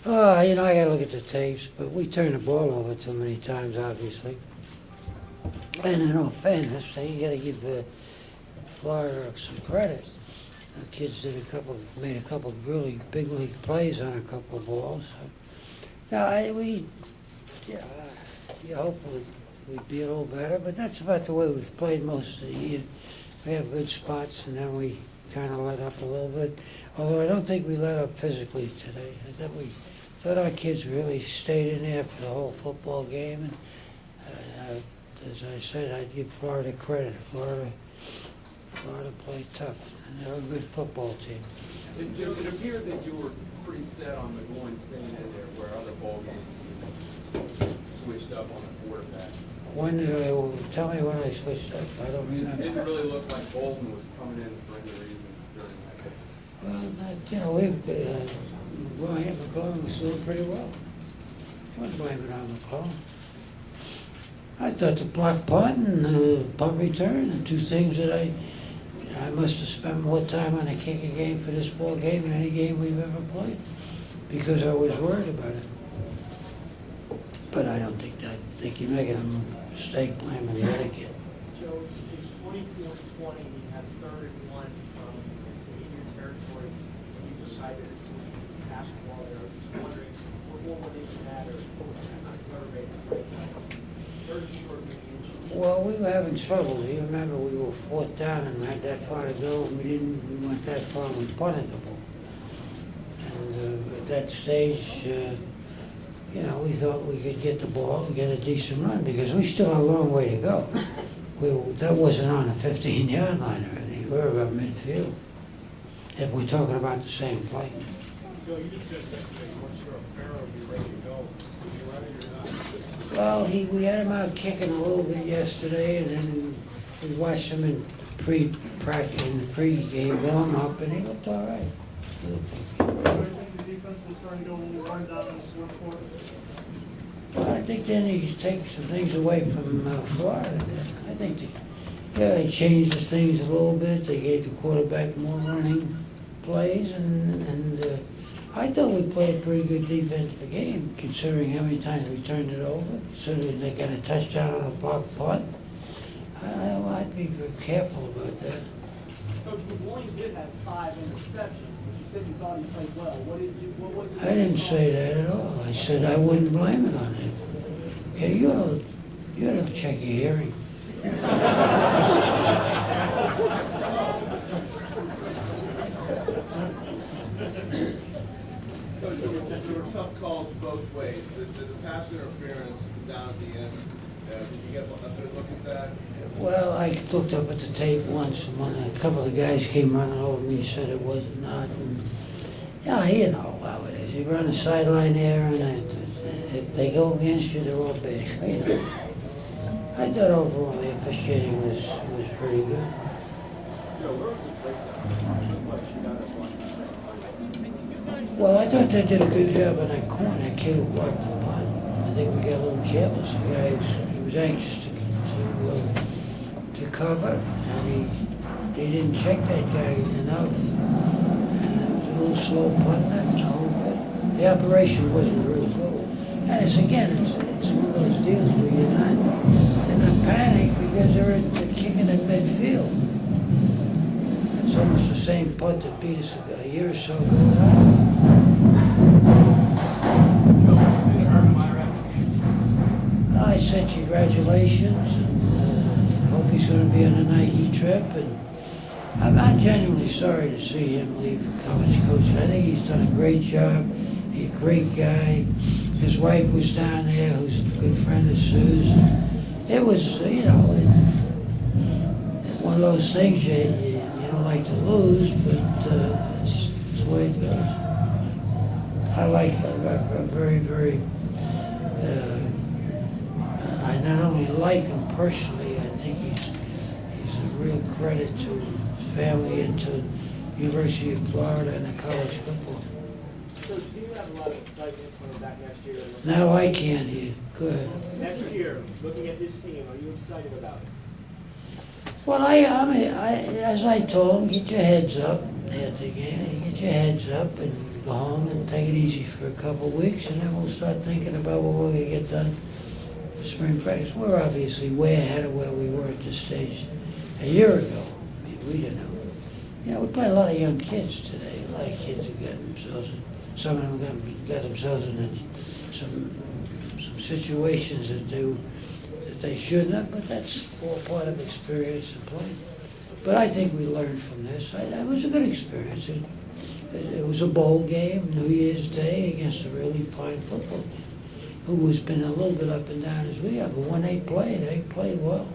I gotta look at the tapes, but we turn the ball over too many times, obviously. And in all fairness, you gotta give Florida some credit. The kids made a couple of really big league plays on a couple of balls. Yeah, you hope we'd be a little better, but that's about the way we've played most of the year. We have good spots, and then we kind of let up a little bit. Although I don't think we let up physically today. I thought our kids really stayed in there for the whole football game. And as I said, I'd give Florida credit. Florida played tough, and they're a good football team. It appeared that you were pretty set on the going staying in there, where other ball games switched up on the quarterback. Tell me when I switched up. I don't remember. It didn't really look like Bolton was coming in for any reason during that game. Well, Brian McClellan was doing pretty well. I wouldn't blame it on McClellan. I thought the block punt and the punt return, the two things that I must have spent more time on a kicking game for this ball game than any game we've ever played, because I was worried about it. But I think you're making a mistake blaming the other kid. Joe, it's 24-20, you have 3rd and 1 in your territory, and you decided to pass the ball there. I'm just wondering, what would it matter? Not motivated, right? 3rd and short range. Well, we were having trouble. You remember we were 4th down and had that far to go, and we went that far and we punted the ball. And at that stage, we thought we could get the ball and get a decent run, because we still had a long way to go. That wasn't on the 15-yard line or anything. We were about midfield, if we're talking about the same play. Joe, you just said yesterday, once you're a Pharaoh, you're ready to go. You're ready or not? Well, we had him out kicking a little bit yesterday, and then we watched him in pre-practice, in the pre-game warm-up, and he looked all right. The defense was starting to go a little run down in the 4th quarter. Well, I think then he's taking some things away from Florida. I think they changed the things a little bit. They gave the quarterback more running plays, and I thought we played a pretty good defensive game, considering how many times we turned it over, considering they got a touchdown on a block punt. I'd be very careful about that. Coach, McGloin did have 5 interceptions. You said you thought he played well. What was it? I didn't say that at all. I said I wouldn't blame it on him. Okay, you ought to check your hearing. There were tough calls both ways. The pass interference down at the end, did you get a good look at that? Well, I looked up at the tape once, and when a couple of guys came running over me and said it was not. And, yeah, you know how it is. You run a sideline there, and if they go against you, they're all big. You know. I thought overall the officiating was pretty good. Well, I thought they did a good job on that corner. That kid who blocked the punt. I think we got a little careless. The guy he was anxious to cover, and they didn't check that guy enough. And it was a little slow punting, but the operation wasn't real good. And it's one of those deals where they're not panicked because they're kicking in midfield. It's almost the same punt that beat us a year or so ago. I said congratulations, and hope he's going to be on a Nike trip. And I'm genuinely sorry to see him leave college coaching. I think he's done a great job. He's a great guy. His wife was down there, who's a good friend of Sue's. It was, one of those things you don't like to lose, but it's the way it goes. I'm very, very. I not only like him personally, I think he's a real credit to his family and to University of Florida and the college football. So do you have a lot of excitement coming back next year? Now I can't hear. Go ahead. Next year, looking at this team, are you excited about it? Well, as I told him, get your heads up. at the game, get your heads up and go home and take it easy for a couple of weeks, and then we'll start thinking about what we're gonna get done for spring practice. We're obviously way ahead of where we were at this stage a year ago. I mean, we didn't know. You know, we play a lot of young kids today, a lot of kids who got themselves, some of them got themselves in some situations that they shouldn't have, but that's all part of experience and play. But I think we learned from this. It was a good experience. It was a bowl game, New Year's Day, against a really fine football team, who has been a little bit up and down as we have. But when they played well.